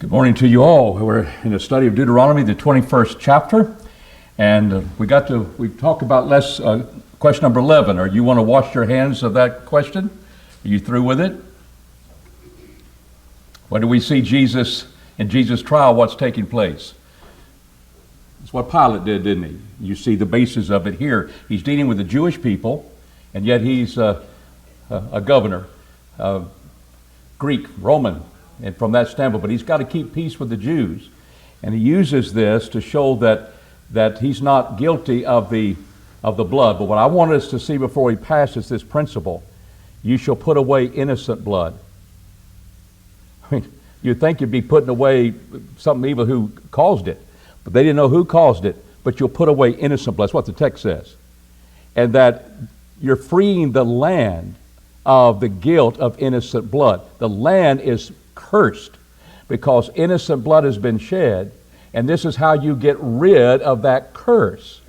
Good morning to you all. We're in a study of Deuteronomy, the 21st chapter, and we talked about question number 11. Or you want to wash your hands of that question? Are you through with it? What do we see in Jesus' trial? What's taking place? It's what Pilate did, didn't he? You see the basis of it here. He's dealing with the Jewish people, and yet he's a governor, Greek, Roman. And from that standpoint, but he's got to keep peace with the Jews. And he uses this to show that he's not guilty of the blood. But what I want us to see before he passes this principle: you shall put away innocent blood. I mean, you'd think you'd be putting away something evil who caused it. But they didn't know who caused it. But you'll put away innocent blood. That's what the text says. And that you're freeing the land of the guilt of innocent blood. The land is cursed because innocent blood has been shed, and this is how you get rid of that curse.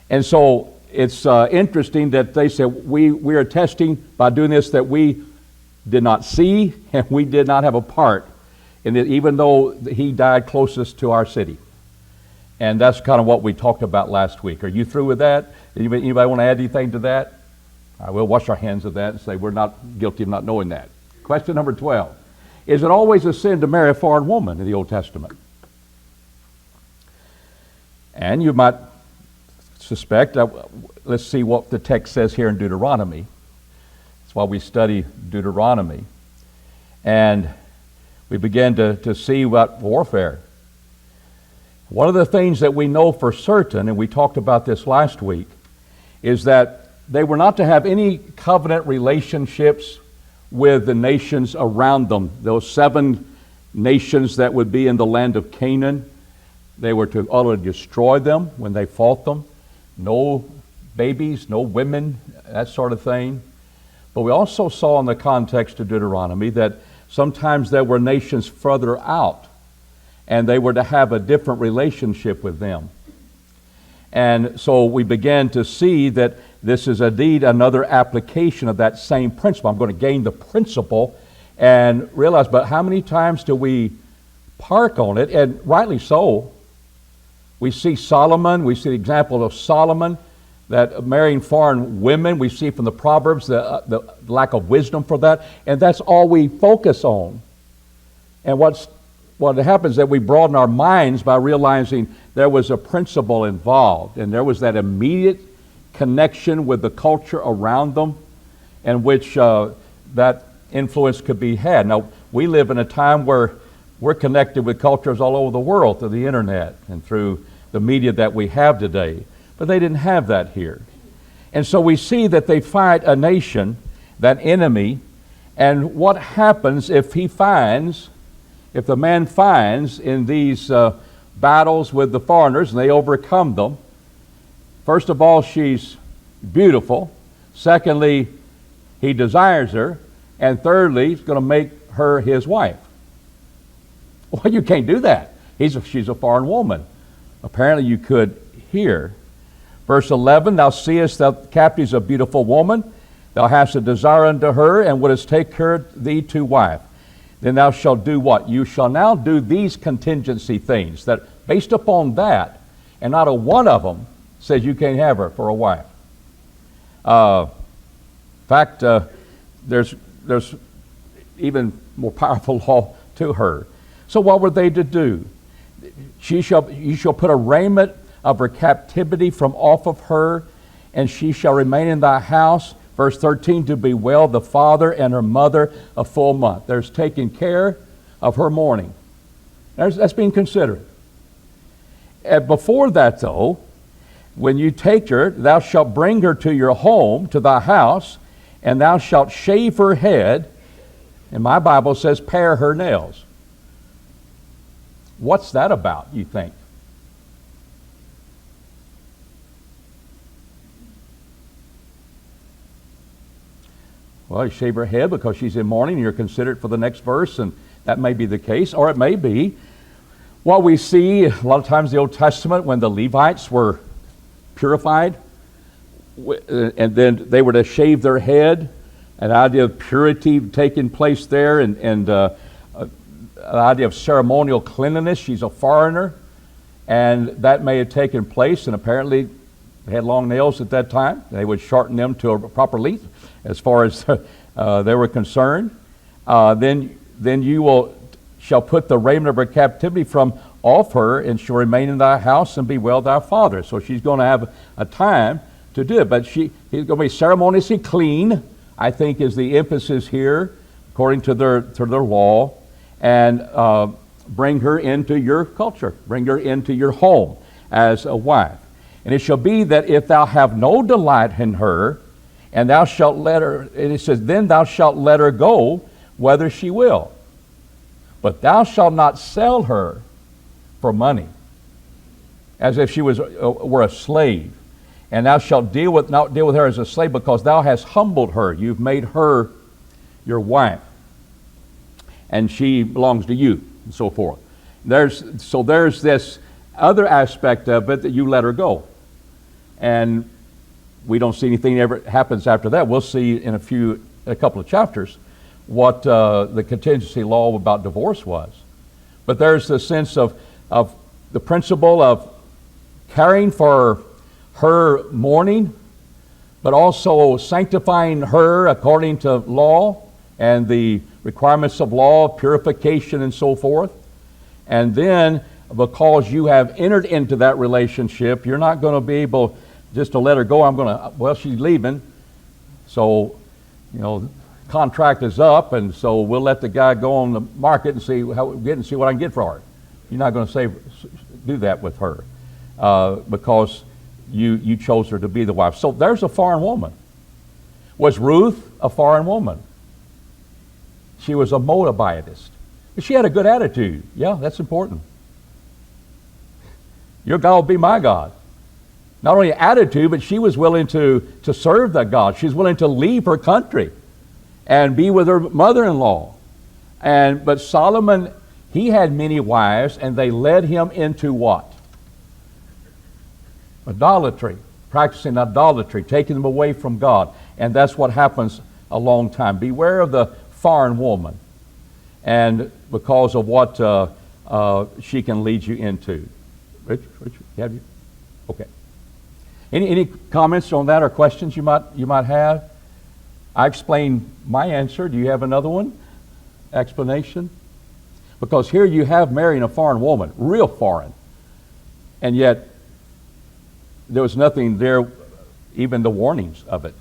And so it's interesting that they say we are testing by doing this that we did not see and we did not have a part in it, even though he died closest to our city. And that's kind of what we talked about last week. Are you through with that? Anybody want to add anything to that? I will wash our hands of that and say we're not guilty of not knowing that. Question number 12. Is it always a sin to marry a foreign woman in the Old Testament? And you might suspect, let's see what the text says here in Deuteronomy. That's why we study Deuteronomy. And we begin to see what warfare. One of the things that we know for certain, and we talked about this last week, is that they were not to have any covenant relationships with the nations around them. Those 7 nations that would be in the land of Canaan, they were to utterly destroy them when they fought them. No babies, no women, that sort of thing. But we also saw in the context of Deuteronomy that sometimes there were nations further out, and they were to have a different relationship with them. And so we began to see that this is indeed another application of that same principle. I'm going to gain the principle and realize, but how many times do we park on it? And rightly so. We see Solomon, we see the example of Solomon, that marrying foreign women, we see from the Proverbs the lack of wisdom for that, and that's all we focus on. And what happens is that we broaden our minds by realizing there was a principle involved, and there was that immediate connection with the culture around them, in which that influence could be had. Now, we live in a time where we're connected with cultures all over the world through the internet and through the media that we have today, but they didn't have that here. And so we see that they fight a nation, that enemy, and what happens if the man finds in these battles with the foreigners and they overcome them. First of all, she's beautiful. Secondly, he desires her. And thirdly, he's going to make her his wife. Well, you can't do that. She's a foreign woman. Apparently you could here. Verse 11, thou seest thou captives a beautiful woman. Thou hast a desire unto her, and wouldest take her thee to wife. Then thou shalt do what? You shall now do these contingency things, that based upon that, and not a one of them says you can't have her for a wife. In fact, there's even more powerful law to her. So what were they to do? You shall put a raiment of her captivity from off of her, and she shall remain in thy house. Verse 13, to bewail the father and her mother a full month. There's taking care of her mourning. That's being considerate. And before that, though, when you take her, thou shalt bring her to your home, to thy house, and thou shalt shave her head, and my Bible says pare her nails. What's that about, you think? Well, you shave her head because she's in mourning, and you're considered for the next verse, and that may be the case, or it may be what we see a lot of times in the Old Testament when the Levites were purified, and then they were to shave their head, an idea of purity taking place there, and the idea of ceremonial cleanliness. She's a foreigner, and that may have taken place, and apparently they had long nails at that time. They would shorten them to a proper length as far as they were concerned. Then you shall put the raiment of her captivity from off her, and shall remain in thy house and be well thy father. So she's going to have a time to do it, but he's going to be ceremoniously clean, I think, is the emphasis here, according to their law, and bring her into your culture, bring her into your home as a wife. And it shall be that if thou have no delight in her, and thou shalt let her, and it says, then thou shalt let her go, whether she will. But thou shalt not sell her for money, as if she were a slave. And thou shalt not deal with her as a slave, because thou hast humbled her. You've made her your wife, and she belongs to you, and so forth. There's this other aspect of it that you let her go. And we don't see anything ever happens after that. We'll see in a couple of chapters what the contingency law about divorce was. But there's the sense of the principle of caring for her mourning, but also sanctifying her according to law and the requirements of law, purification and so forth. And then, because you have entered into that relationship, you're not going to be able just to let her go. She's leaving, so, contract is up, and so we'll let the guy go on the market and see what I can get for her. You're not going to do that with her because you chose her to be the wife. So there's a foreign woman. Was Ruth a foreign woman? She was a Moabitist. She had a good attitude. Yeah, that's important. Your God will be my God. Not only attitude, but she was willing to serve that God. She's willing to leave her country and be with her mother-in-law. But Solomon, he had many wives, and they led him into what? Idolatry, practicing idolatry, taking them away from God. And that's what happens a long time. Beware of the foreign woman, and because of what she can lead you into. Rich, have you? Okay. Any comments on that or questions you might have? I explained my answer. Do you have another one? Explanation? Because here you have marrying a foreign woman, real foreign, and yet there was nothing there, even the warnings of it,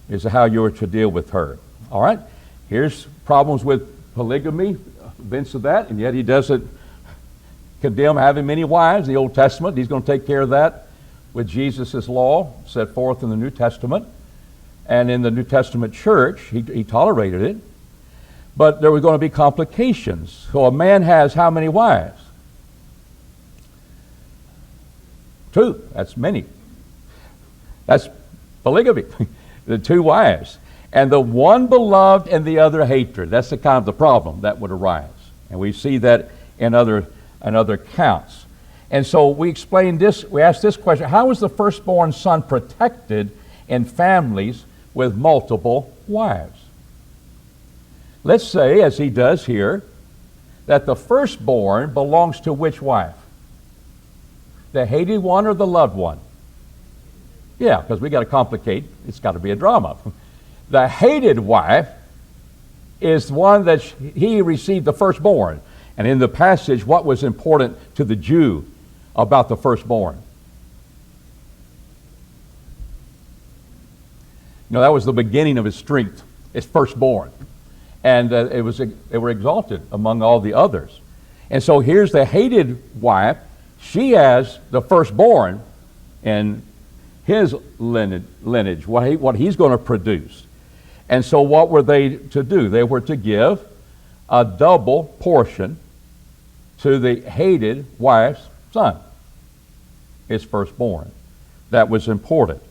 as to how you were to deal with her. All right? Here's problems with polygamy, events of that, and yet he doesn't condemn having many wives in the Old Testament. He's going to take care of that with Jesus' law set forth in the New Testament. And in the New Testament church, he tolerated it. But there were going to be complications. So a man has how many wives? 2. That's many. That's polygamy. The 2 wives. And the one beloved and the other hated. That's the kind of the problem that would arise. And we see that in other counts. And so we explained this, we asked this question: how is the firstborn son protected in families with multiple wives? Let's say, as he does here, that the firstborn belongs to which wife? The hated one or the loved one? Yeah, because we got to complicate, it's got to be a drama. The hated wife is one that he received the firstborn. And in the passage, what was important to the Jew about the firstborn? That was the beginning of his strength, his firstborn. And they were exalted among all the others. And so here's the hated wife. She has the firstborn in his lineage, what he's going to produce. And so what were they to do? They were to give a double portion to the hated wife's son, his firstborn. That was important.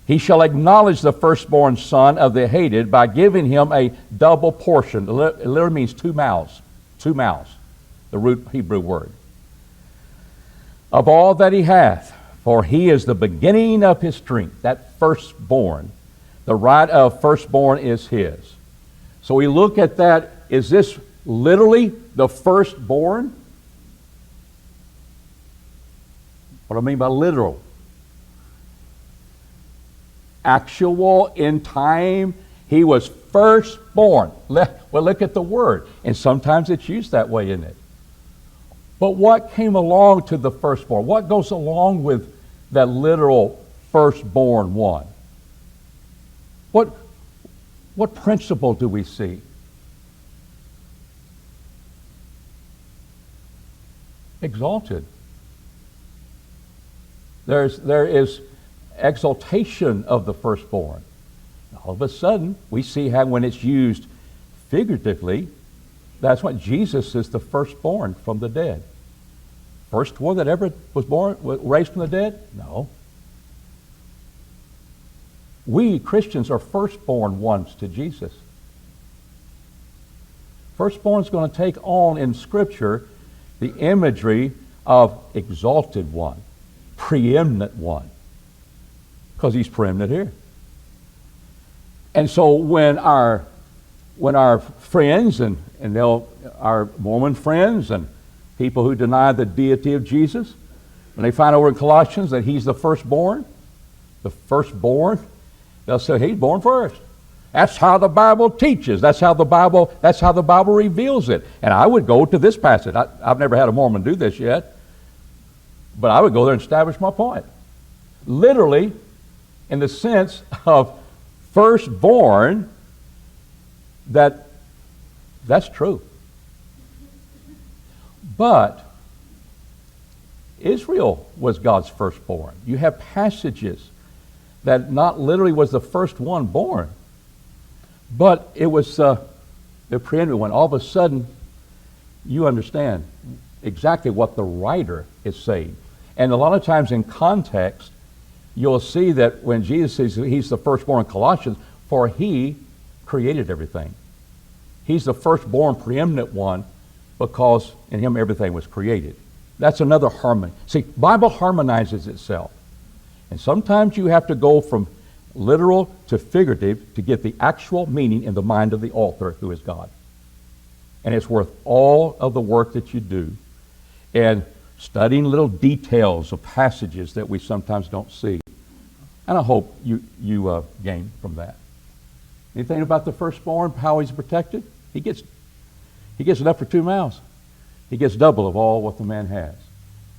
He shall acknowledge the firstborn son of the hated by giving him a double portion. It literally means 2 mouths. 2 mouths, the root Hebrew word. Of all that he hath, for he is the beginning of his strength. That firstborn, the right of firstborn is his. So we look at that Is this literally the firstborn? What do I mean by literal? Actual in time. He was firstborn. Well, look at the word. And sometimes it's used that way, isn't it? But what came along to the firstborn? What goes along with that literal firstborn one? What principle do we see? Exalted. There is exaltation of the firstborn. All of a sudden, we see how when it's used figuratively, that's what Jesus is, the firstborn from the dead. First one that ever was born, raised from the dead? No. We Christians are firstborn ones to Jesus. Firstborn is going to take on in Scripture the imagery of exalted one, preeminent one, because he's preeminent here. And so when our friends and our Mormon friends and people who deny the deity of Jesus, when they find over in Colossians that he's the firstborn, they'll say he's born first. That's how the Bible teaches. That's how the Bible reveals it. And I would go to this passage. I've never had a Mormon do this yet, but I would go there and establish my point. Literally, in the sense of firstborn, that's true. But Israel was God's firstborn. You have passages that not literally was the first one born, but it was the preeminent one. All of a sudden, you understand exactly what the writer is saying. And a lot of times in context, you'll see that when Jesus says he's the firstborn in Colossians, for he created everything. He's the firstborn preeminent one because in him everything was created. That's another harmony. See, Bible harmonizes itself. And sometimes you have to go from literal to figurative to get the actual meaning in the mind of the author, who is God. And it's worth all of the work that you do and studying little details of passages that we sometimes don't see. And I hope you gain from that. Anything about the firstborn, how he's protected? He gets enough for 2 mouths. He gets double of all what the man has.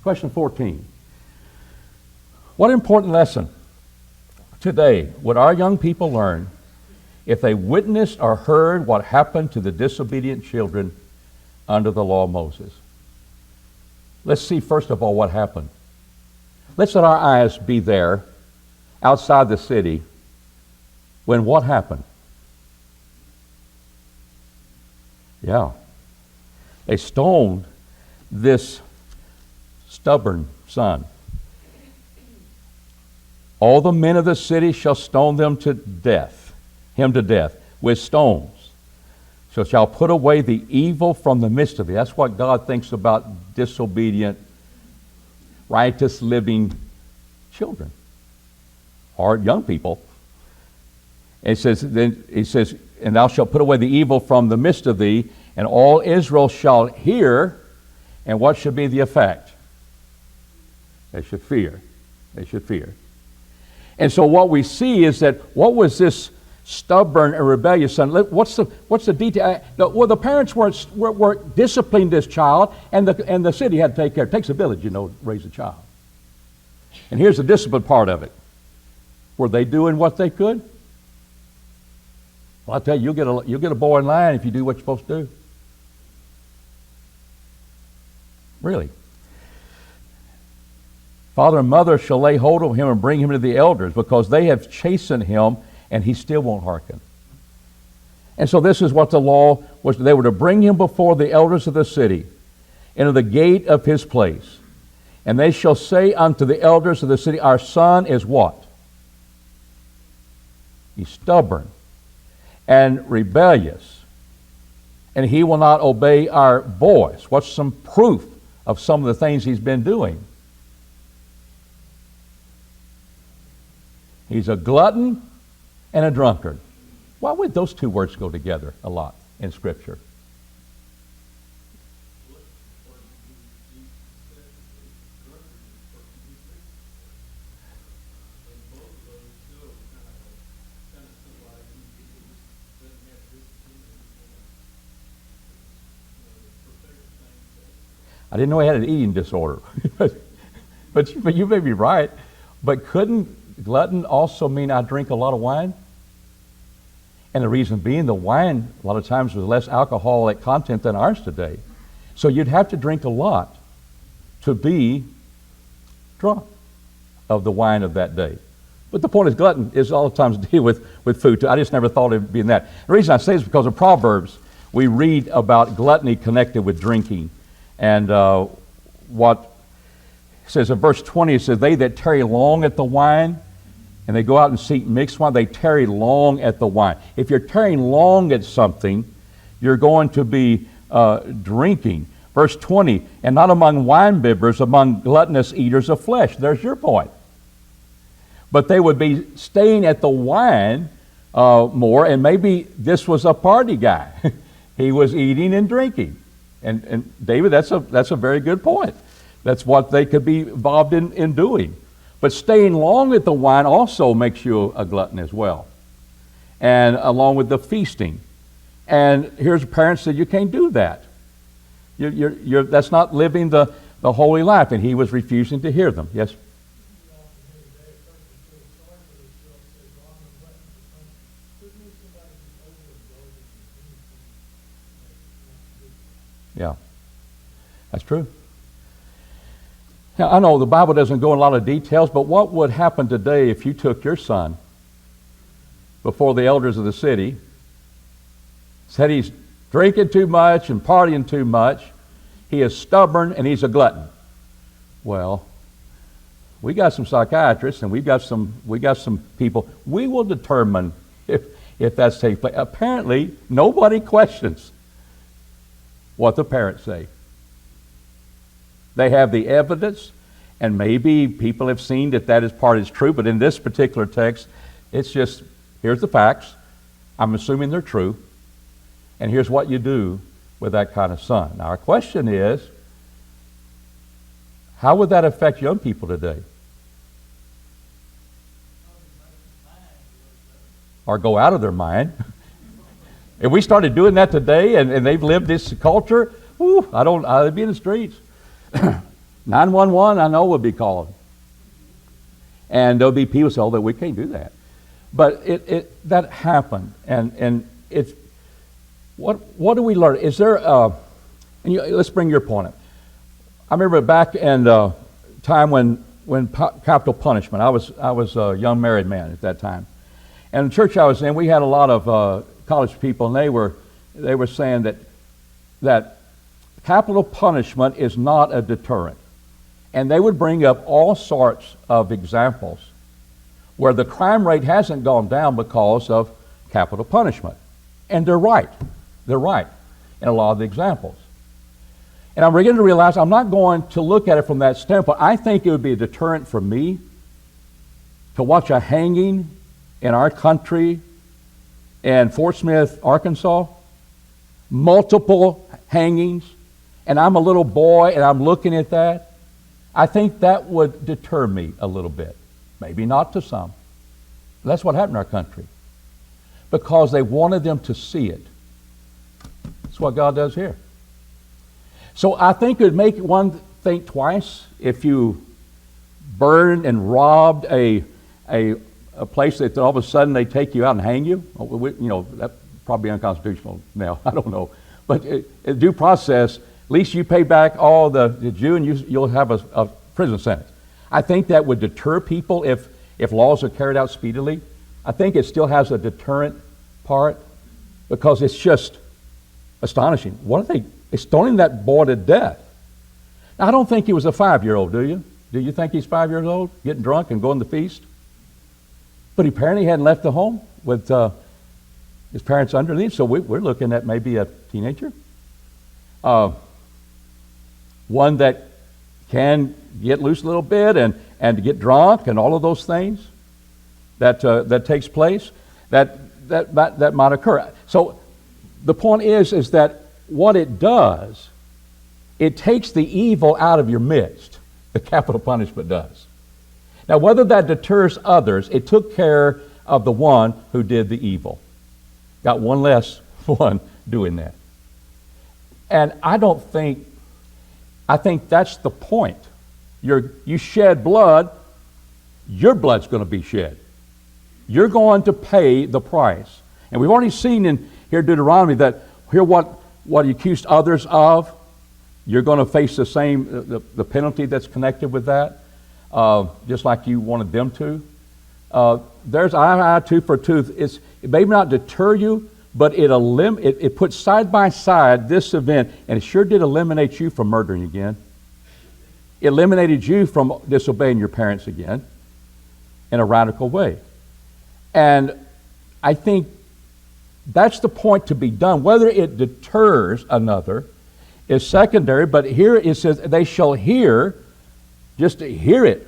Question 14. What important lesson today would our young people learn if they witnessed or heard what happened to the disobedient children under the law of Moses? Let's see first of all what happened. Let's let our eyes be there outside the city when what happened? Yeah. They stoned this stubborn son. All the men of the city shall stone him to death with stones. So shall put away the evil from the midst of thee. That's what God thinks about disobedient, righteous living children or young people. And he says, and thou shalt put away the evil from the midst of thee, and all Israel shall hear. And what should be the effect? They should fear. They should fear. And so what we see is that what was this stubborn and rebellious son? What's the detail? Well, the parents were disciplining this child, and the city had to take care. It takes a village, to raise a child. And here's the discipline part of it. Were they doing what they could? Well, I'll tell you, you'll get a boy in line if you do what you're supposed to do. Really. Father and mother shall lay hold of him and bring him to the elders, because they have chastened him, and he still won't hearken. And so this is what the law was. They were to bring him before the elders of the city, into the gate of his place. And they shall say unto the elders of the city, our son is what? He's stubborn and rebellious, and he will not obey our voice. What's some proof of some of the things he's been doing? He's a glutton and a drunkard. Why would those two words go together a lot in Scripture? I didn't know he had an eating disorder. but you may be right. But couldn't glutton also mean I drink a lot of wine? And the reason being, the wine a lot of times was less alcoholic content than ours today. So you'd have to drink a lot to be drunk of the wine of that day. But the point is, glutton is all the times deal with food too. I just never thought it would be in that. The reason I say this is because of Proverbs. We read about gluttony connected with drinking. And what it says in verse 20, it says, they that tarry long at the wine, and they go out and seek mixed wine, they tarry long at the wine. If you're tarrying long at something, you're going to be drinking. Verse 20, and not among wine bibbers, among gluttonous eaters of flesh. There's your point. But they would be staying at the wine more, and maybe this was a party guy. He was eating and drinking. And David, that's a very good point. That's what they could be involved in doing. But staying long at the wine also makes you a glutton as well. And along with the feasting. And here's parents said, you can't do that. That's not living the holy life. And he was refusing to hear them. Yes? Yeah, that's true. Now, I know the Bible doesn't go in a lot of details, but what would happen today if you took your son before the elders of the city, said he's drinking too much and partying too much, he is stubborn and he's a glutton? Well, we got some psychiatrists and we got some people. We will determine if that's taking place. Apparently, nobody questions what the parents say. They have the evidence, and maybe people have seen that is part is true, but in this particular text, it's just, here's the facts. I'm assuming they're true, and here's what you do with that kind of son. Now, our question is, how would that affect young people today? Or go out of their mind? If we started doing that today and they've lived this culture, they'd be in the streets. 911, I know, would be called. And there'll be people say, oh, that we can't do that. But that happened. And it's, what do we learn? Is there, let's bring your point up. I remember back in the time when capital punishment, I was a young married man at that time. And the church I was in, we had a lot of college people, and they were saying that capital punishment is not a deterrent. And they would bring up all sorts of examples where the crime rate hasn't gone down because of capital punishment. And they're right. They're right in a lot of the examples. And I'm beginning to realize I'm not going to look at it from that standpoint. I think it would be a deterrent for me to watch a hanging in our country in Fort Smith, Arkansas, multiple hangings, and I'm a little boy and I'm looking at that. I think that would deter me a little bit. Maybe not to some. But that's what happened in our country. Because they wanted them to see it. That's what God does here. So I think it would make one think twice if you burned and robbed a place that all of a sudden they take you out and hang you. That's probably unconstitutional now. I don't know. But in due process, at least you pay back all the due and you'll have a prison sentence. I think that would deter people if laws are carried out speedily. I think it still has a deterrent part because it's just astonishing. What are they stoning that boy to death? Now, I don't think he was a 5-year-old, do you? Do you think he's 5 years old, getting drunk and going to feast? But apparently he hadn't left the home with his parents underneath, so we're looking at maybe a teenager. One that can get loose a little bit and get drunk and all of those things that takes place, that might occur. So the point is that what it does, it takes the evil out of your midst. The capital punishment does. Now, whether that deters others, it took care of the one who did the evil. Got one less one doing that. And I don't think I think that's the point. You shed blood, your blood's going to be shed. You're going to pay the price. And we've already seen in here Deuteronomy that here what you accused others of, you're going to face the same, the penalty that's connected with that, just like you wanted them to. There's eye, tooth for tooth. It may not deter you, but it puts side by side this event, and it sure did eliminate you from murdering again. It eliminated you from disobeying your parents again in a radical way. And I think that's the point to be done. Whether it deters another is secondary, but here it says they shall hear, just to hear it,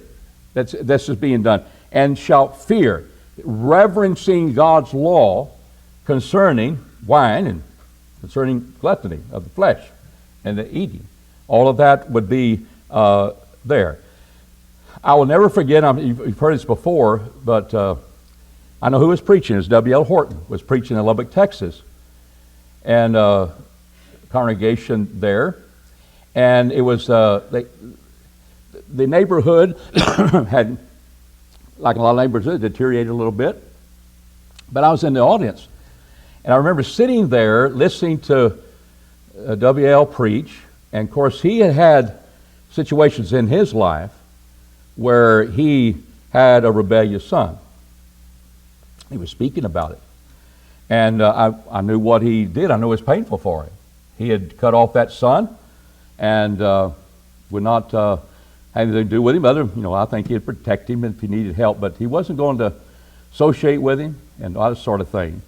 this is being done, and shall fear, reverencing God's law concerning wine and concerning gluttony of the flesh and the eating. All of that would be there. I will never forget, you've heard this before, but I know who was preaching. It was W.L. Horton was preaching in Lubbock, Texas, and congregation there. And it was, the neighborhood had, like a lot of neighborhoods, deteriorated a little bit. But I was in the audience. And I remember sitting there listening to W.L. preach. And of course, he had situations in his life where he had a rebellious son. He was speaking about it. And I knew what he did. I knew it was painful for him. He had cut off that son and would not have anything to do with him. I think he'd protect him if he needed help, but he wasn't going to associate with him and all that sort of thing.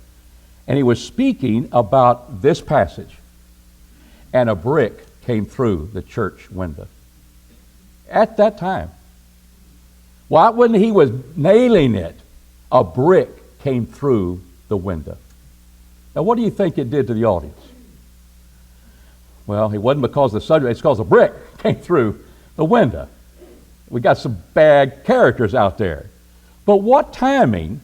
And he was speaking about this passage, and a brick came through the church window at that time. Why wouldn't he was nailing it? A brick came through the window. Now, what do you think it did to the audience? Well, it wasn't because of the subject, it's because a brick came through the window. We got some bad characters out there. But what time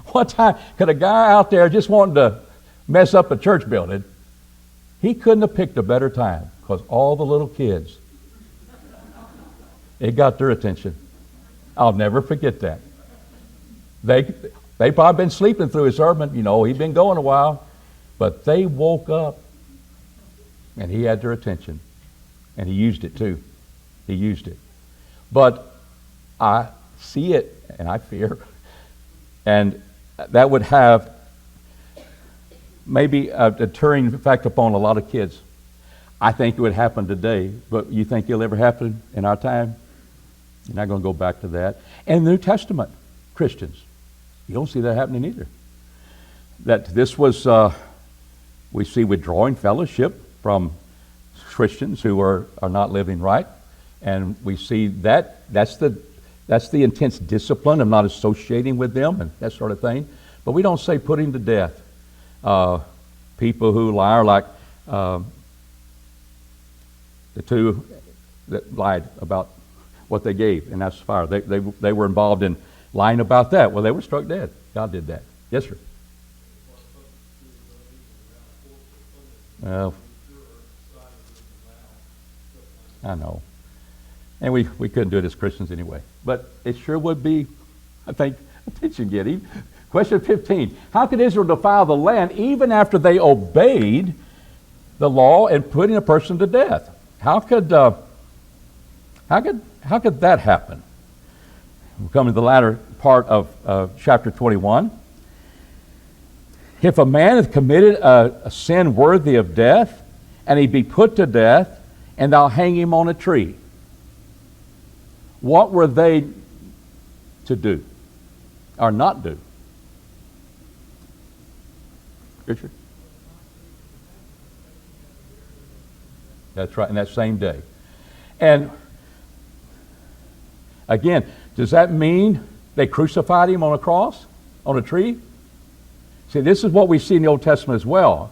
could a guy out there just wanting to mess up a church building? He couldn't have picked a better time, because all the little kids, it got their attention. I'll never forget that. They probably been sleeping through his sermon. He'd been going a while. But they woke up, and he had their attention. And he used it too. He used it. But I see it, and I fear. And that would have maybe a deterring effect upon a lot of kids. I think it would happen today, but you think it'll ever happen in our time? You're not going to go back to that. And the New Testament Christians, you don't see that happening either. That this was, we see withdrawing fellowship from Christians who are not living right. And we see that's the intense discipline of not associating with them and that sort of thing. But we don't say putting to death people who lie, like the two that lied about what they gave, and that's fire. They were involved in lying about that. Well, they were struck dead. God did that. Yes, sir. Well, I know. And we couldn't do it as Christians anyway. But it sure would be, I think, attention-getting. Question 15. How could Israel defile the land even after they obeyed the law and putting a person to death? How could that happen? We'll come to the latter part of chapter 21. If a man hath committed a sin worthy of death, and he be put to death, and thou hang him on a tree, what were they to do or not do? Richard? That's right, in that same day. And again, does that mean they crucified him on a cross, on a tree? See, this is what we see in the Old Testament as well.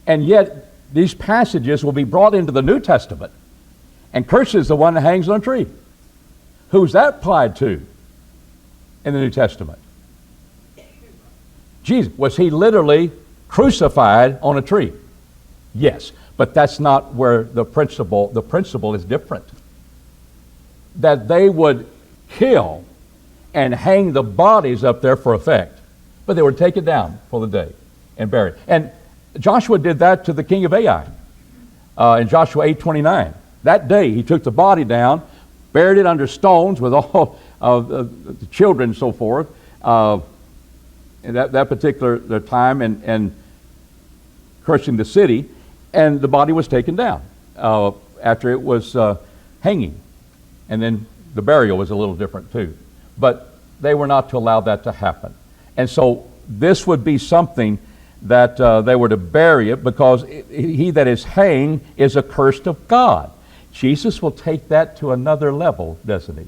And yet, these passages will be brought into the New Testament. And cursed is the one that hangs on a tree. Who's that applied to in the New Testament? Jesus. Was he literally crucified on a tree? Yes, but that's not where the principle is different. That they would kill and hang the bodies up there for effect, but they would take it down for the day and bury it. And Joshua did that to the king of Ai in Joshua 8:29. That day he took the body down, buried it under stones with all of the children and so forth in that particular time, and cursing the city, and the body was taken down after it was hanging. And then the burial was a little different too. But they were not to allow that to happen. And so this would be something that they were to bury it, because he that is hanged is accursed of God. Jesus will take that to another level, doesn't he?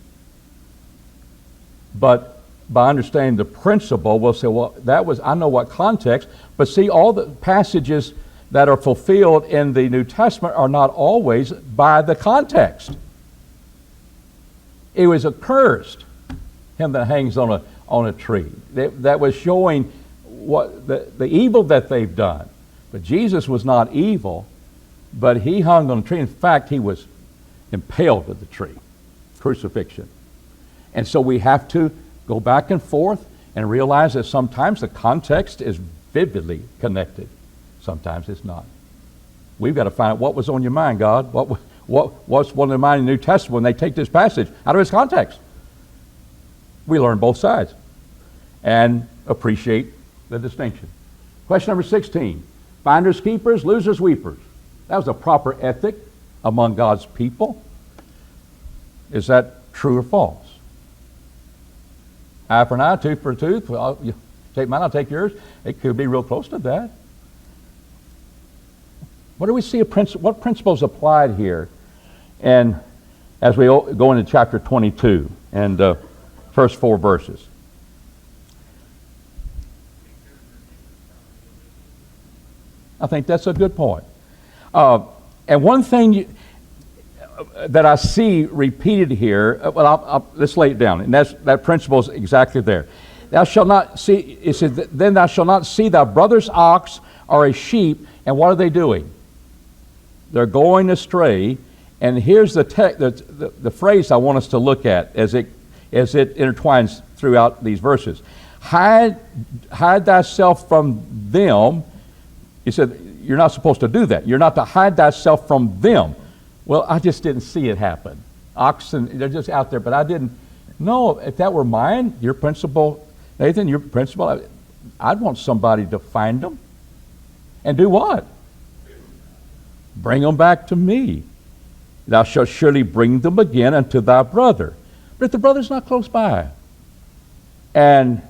But by understanding the principle, we'll say, well, I know what context, but see, all the passages that are fulfilled in the New Testament are not always by the context. It was accursed, him that hangs on a tree. That was showing what the evil that they've done. But Jesus was not evil, but he hung on a tree. In fact, he was impaled with the tree, crucifixion. And so we have to go back and forth and realize that sometimes the context is vividly connected. Sometimes it's not. We've got to find out what was on your mind, God. What's on your mind in the New Testament when they take this passage out of its context? We learn both sides and appreciate the distinction. Question number 16. Finders, keepers, losers, weepers. That was a proper ethic among God's people. Is that true or false? Eye for an eye, tooth for a tooth. Well, you take mine, I'll take yours. It could be real close to that. What do we see? What principles applied here? And as we go into chapter 22 and first 4 verses. I think that's a good point. And one thing that I see repeated here, let's lay it down, and that principle is exactly there. Thou shalt not see, it says, then thou shalt not see thy brother's ox or a sheep, and what are they doing? They're going astray, and here's the phrase I want us to look at as it intertwines throughout these verses. Hide thyself from them. He said, you're not supposed to do that. You're not to hide thyself from them. Well, I just didn't see it happen. Oxen, they're just out there, but I didn't know. If that were mine, your principle, Nathan, your principle, I'd want somebody to find them. And do what? Bring them back to me. Thou shalt surely bring them again unto thy brother. But if the brother's not close by, and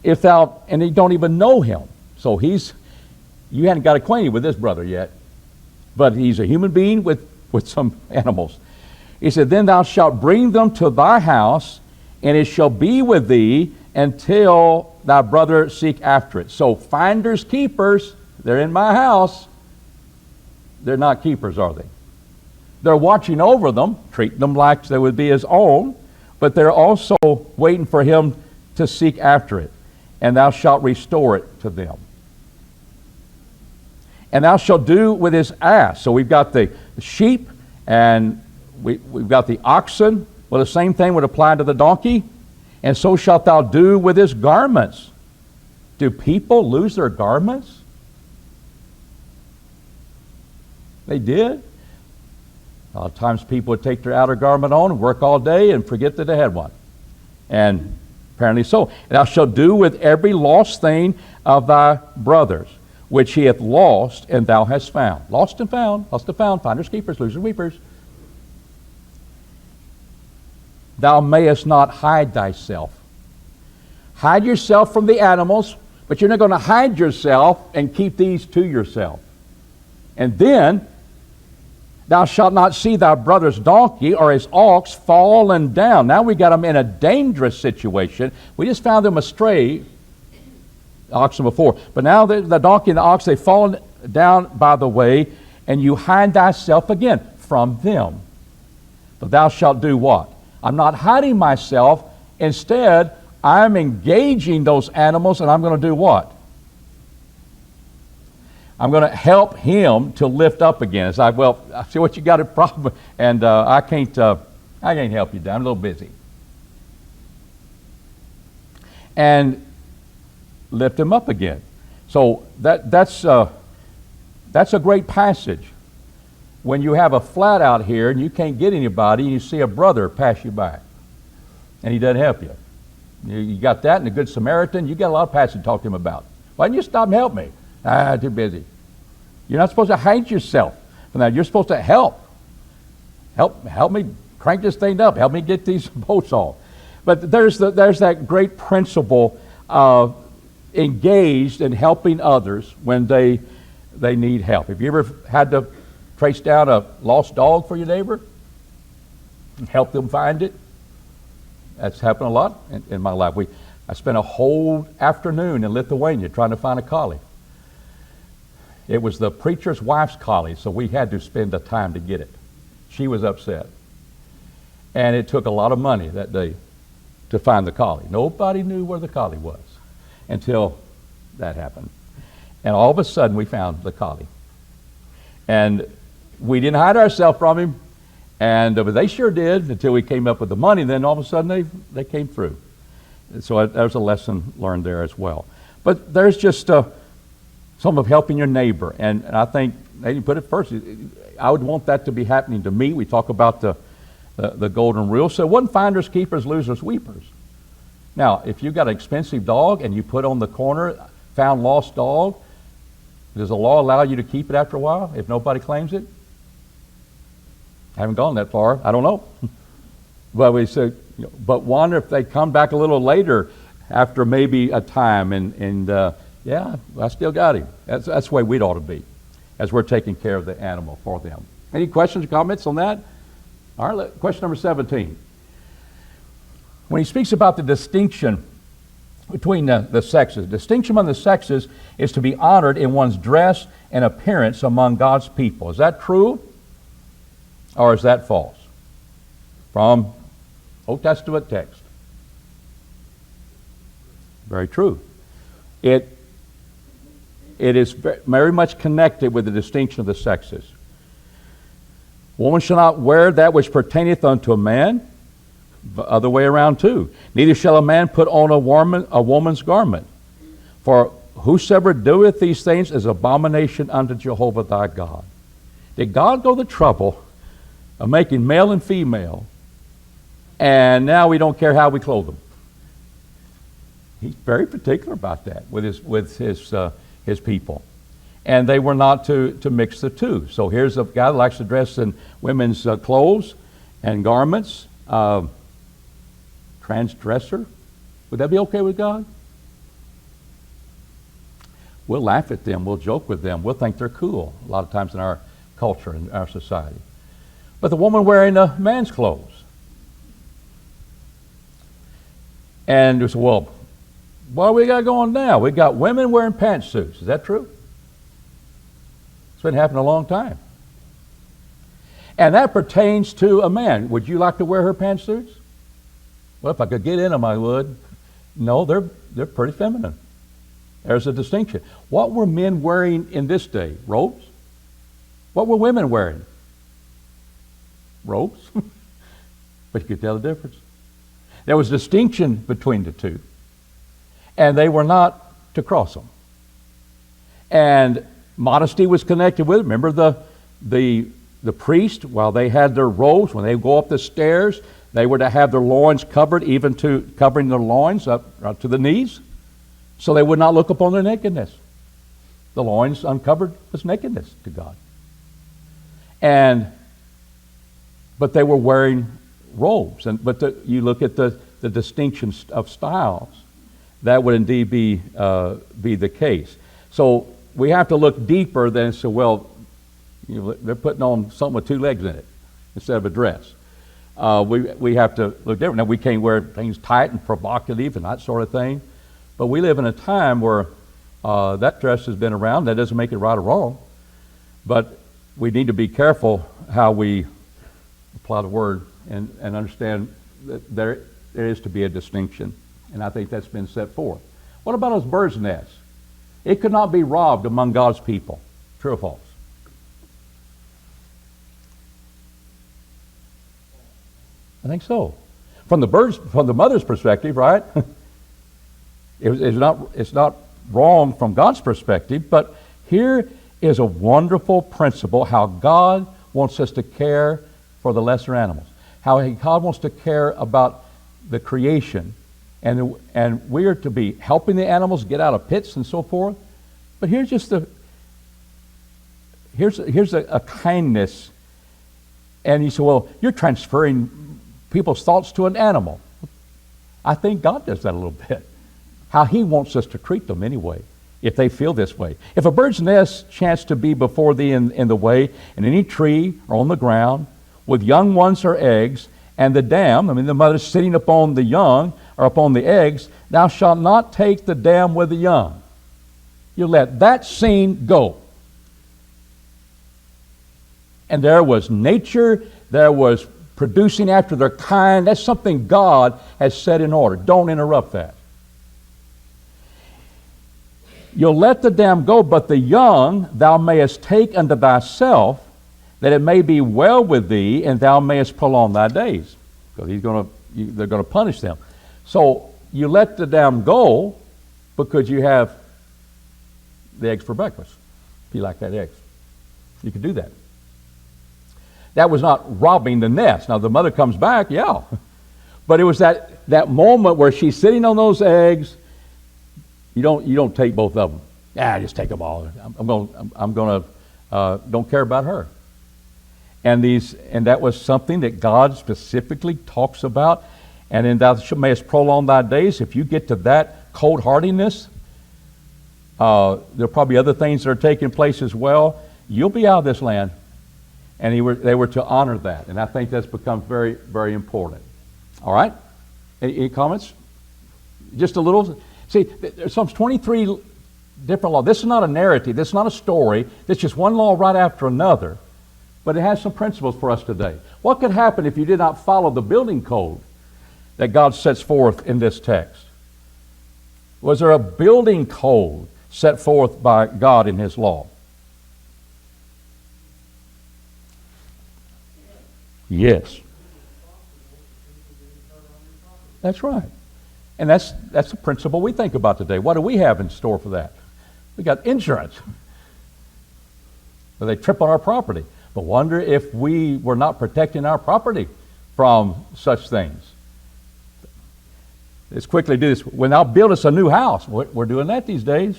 you don't even know him, so you hadn't got acquainted with this brother yet, but he's a human being with some animals. He said, then thou shalt bring them to thy house, and it shall be with thee until thy brother seek after it. So finders, keepers, they're in my house. They're not keepers, are they? They're watching over them, treating them like they would be his own, but they're also waiting for him to seek after it. And thou shalt restore it to them. And thou shalt do with his ass. So we've got the sheep, and we've got the oxen. Well, the same thing would apply to the donkey. And so shalt thou do with his garments. Do people lose their garments? They did. A lot of times people would take their outer garment on and work all day and forget that they had one. And apparently so. And thou shalt do with every lost thing of thy brothers, which he hath lost and thou hast found. Lost and found, finders, keepers, losers, weepers. Thou mayest not hide thyself. Hide yourself from the animals, but you're not going to hide yourself and keep these to yourself. And then, thou shalt not see thy brother's donkey or his ox fallen down. Now we got them in a dangerous situation. We just found them astray, the oxen before. But now the donkey and the ox, they've fallen down by the way, and you hide thyself again from them. But thou shalt do what? I'm not hiding myself. Instead, I'm engaging those animals, and I'm going to do what? I'm going to help him to lift up again. It's like, well, I see what you got a problem, and I can't help you, Dad. I'm a little busy. And lift him up again. So that's a great passage. When you have a flat out here and you can't get anybody, and you see a brother pass you by, and he doesn't help you. You got that, and the Good Samaritan. You got a lot of passages to talk to him about. Why didn't you stop and help me? Too busy. You're not supposed to hate yourself from that. You're supposed to help. Help me crank this thing up. Help me get these boats off. But there's that great principle of engaged in helping others when they need help. Have you ever had to trace down a lost dog for your neighbor and help them find it? That's happened a lot in my life. I spent a whole afternoon in Lithuania trying to find a collie. It was the preacher's wife's collie, so we had to spend the time to get it. She was upset. And it took a lot of money that day to find the collie. Nobody knew where the collie was until that happened. And all of a sudden we found the collie. And we didn't hide ourselves from him, but they sure did until we came up with the money. Then all of a sudden they came through. So there's a lesson learned there as well. But there's just some of helping your neighbor. And I think, they put it first, I would want that to be happening to me. We talk about the golden rule. So it wasn't finders, keepers, losers, weepers. Now, if you've got an expensive dog and you put on the corner, found lost dog, does the law allow you to keep it after a while if nobody claims it? I haven't gone that far. I don't know. But we said, but wonder if they come back a little later after maybe a time and yeah, I still got him. That's the way we'd ought to be as we're taking care of the animal for them. Any questions or comments on that? All right, question number 17. When he speaks about the distinction between the sexes, distinction among the sexes is to be honored in one's dress and appearance among God's people. Is that true or is that false? From Old Testament text. Very true. It is very much connected with the distinction of the sexes. Woman shall not wear that which pertaineth unto a man, the other way around too. Neither shall a man put on a woman's garment. For whosoever doeth these things is abomination unto Jehovah thy God. Did God go the trouble of making male and female, and now we don't care how we clothe them? He's very particular about that with his people. And they were not to mix the two. So here's a guy that likes to dress in women's clothes and garments. Transdresser. Would that be okay with God? We'll laugh at them. We'll joke with them. We'll think they're cool a lot of times in our culture and our society. But the woman wearing a man's clothes. And you say, well, what we got going now? We got women wearing pantsuits. Is that true? It's been happening a long time. And that pertains to a man. Would you like to wear her pantsuits? Well, if I could get in them, I would. No, they're pretty feminine. There's a distinction. What were men wearing in this day? Robes? What were women wearing? Robes. But you could tell the difference. There was distinction between the two. And they were not to cross them. And modesty was connected with it. Remember the priest, while they had their robes, when they go up the stairs, they were to have their loins covered, even to covering their loins up to the knees, so they would not look upon their nakedness. The loins uncovered was nakedness to God. But they were wearing robes. You look at the distinction of styles, that would indeed be the case. So we have to look deeper than say, well, they're putting on something with two legs in it instead of a dress. We have to look different. Now, we can't wear things tight and provocative and that sort of thing, but we live in a time where that dress has been around. That doesn't make it right or wrong, but we need to be careful how we apply the word and understand that there is to be a distinction, and I think that's been set forth. What about those birds' nests? It could not be robbed among God's people. True or false? I think so. From the mother's perspective, right? It's not wrong from God's perspective, but here is a wonderful principle how God wants us to care for the lesser animals, how God wants to care about the creation, and we are to be helping the animals get out of pits and so forth. But here's a kindness, and you say, well, you're transferring people's thoughts to an animal. I think God does that a little bit. How He wants us to treat them anyway, if they feel this way. If a bird's nest chanced to be before thee in the way, in any tree or on the ground, with young ones or eggs, and the dam, the mother sitting upon the young or upon the eggs, thou shalt not take the dam with the young. You let that scene go. And there was nature, there was producing after their kind. That's something God has set in order. Don't interrupt that. You'll let the dam go, but the young thou mayest take unto thyself, that it may be well with thee, and thou mayest prolong thy days. Because they're going to punish them. So you let the dam go because you have the eggs for breakfast. If you like that eggs, you can do that. That was not robbing the nest. Now the mother comes back, yeah. But it was that moment where she's sitting on those eggs. You don't take both of them. Yeah, just take them all. I'm going to don't care about her. And that was something that God specifically talks about. And then thou mayest prolong thy days. If you get to that cold hardiness, there'll probably other things that are taking place as well. You'll be out of this land. And they were to honor that. And I think that's become very, very important. All right? Any comments? Just a little. See, there's some 23 different laws. This is not a narrative. This is not a story. It's just one law right after another. But it has some principles for us today. What could happen if you did not follow the building code that God sets forth in this text? Was there a building code set forth by God in His law? Yes. That's right. And that's the principle we think about today. What do we have in store for that? We got insurance. They trip on our property. But wonder if we were not protecting our property from such things. Let's quickly do this. When thou buildest a new house, we're doing that these days,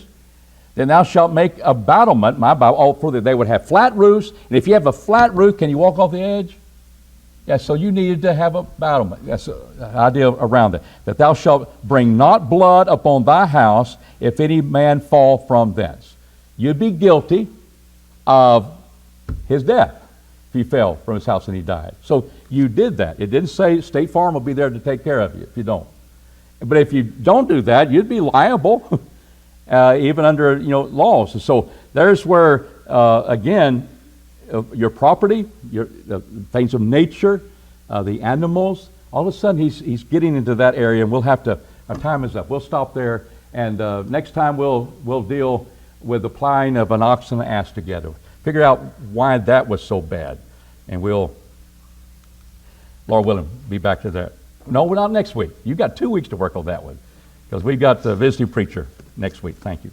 then thou shalt make a battlement, my Bible, all for that they would have flat roofs. And if you have a flat roof, can you walk off the edge? Yeah, so you needed to have a battlement. That's the idea around it. That thou shalt bring not blood upon thy house, if any man fall from thence. You'd be guilty of his death if he fell from his house and he died. So you did that. It didn't say State Farm will be there to take care of you if you don't. But if you don't do that, you'd be liable, even under laws. And so there's where again, your property, the things of nature, the animals. All of a sudden, he's getting into that area, and we'll have to. Our time is up. We'll stop there, and next time we'll deal with the plowing of an ox and an ass together. Figure out why that was so bad, and we'll, Lord willing, be back to that. No, we're not next week. You've got 2 weeks to work on that one, because we've got the visiting preacher next week. Thank you.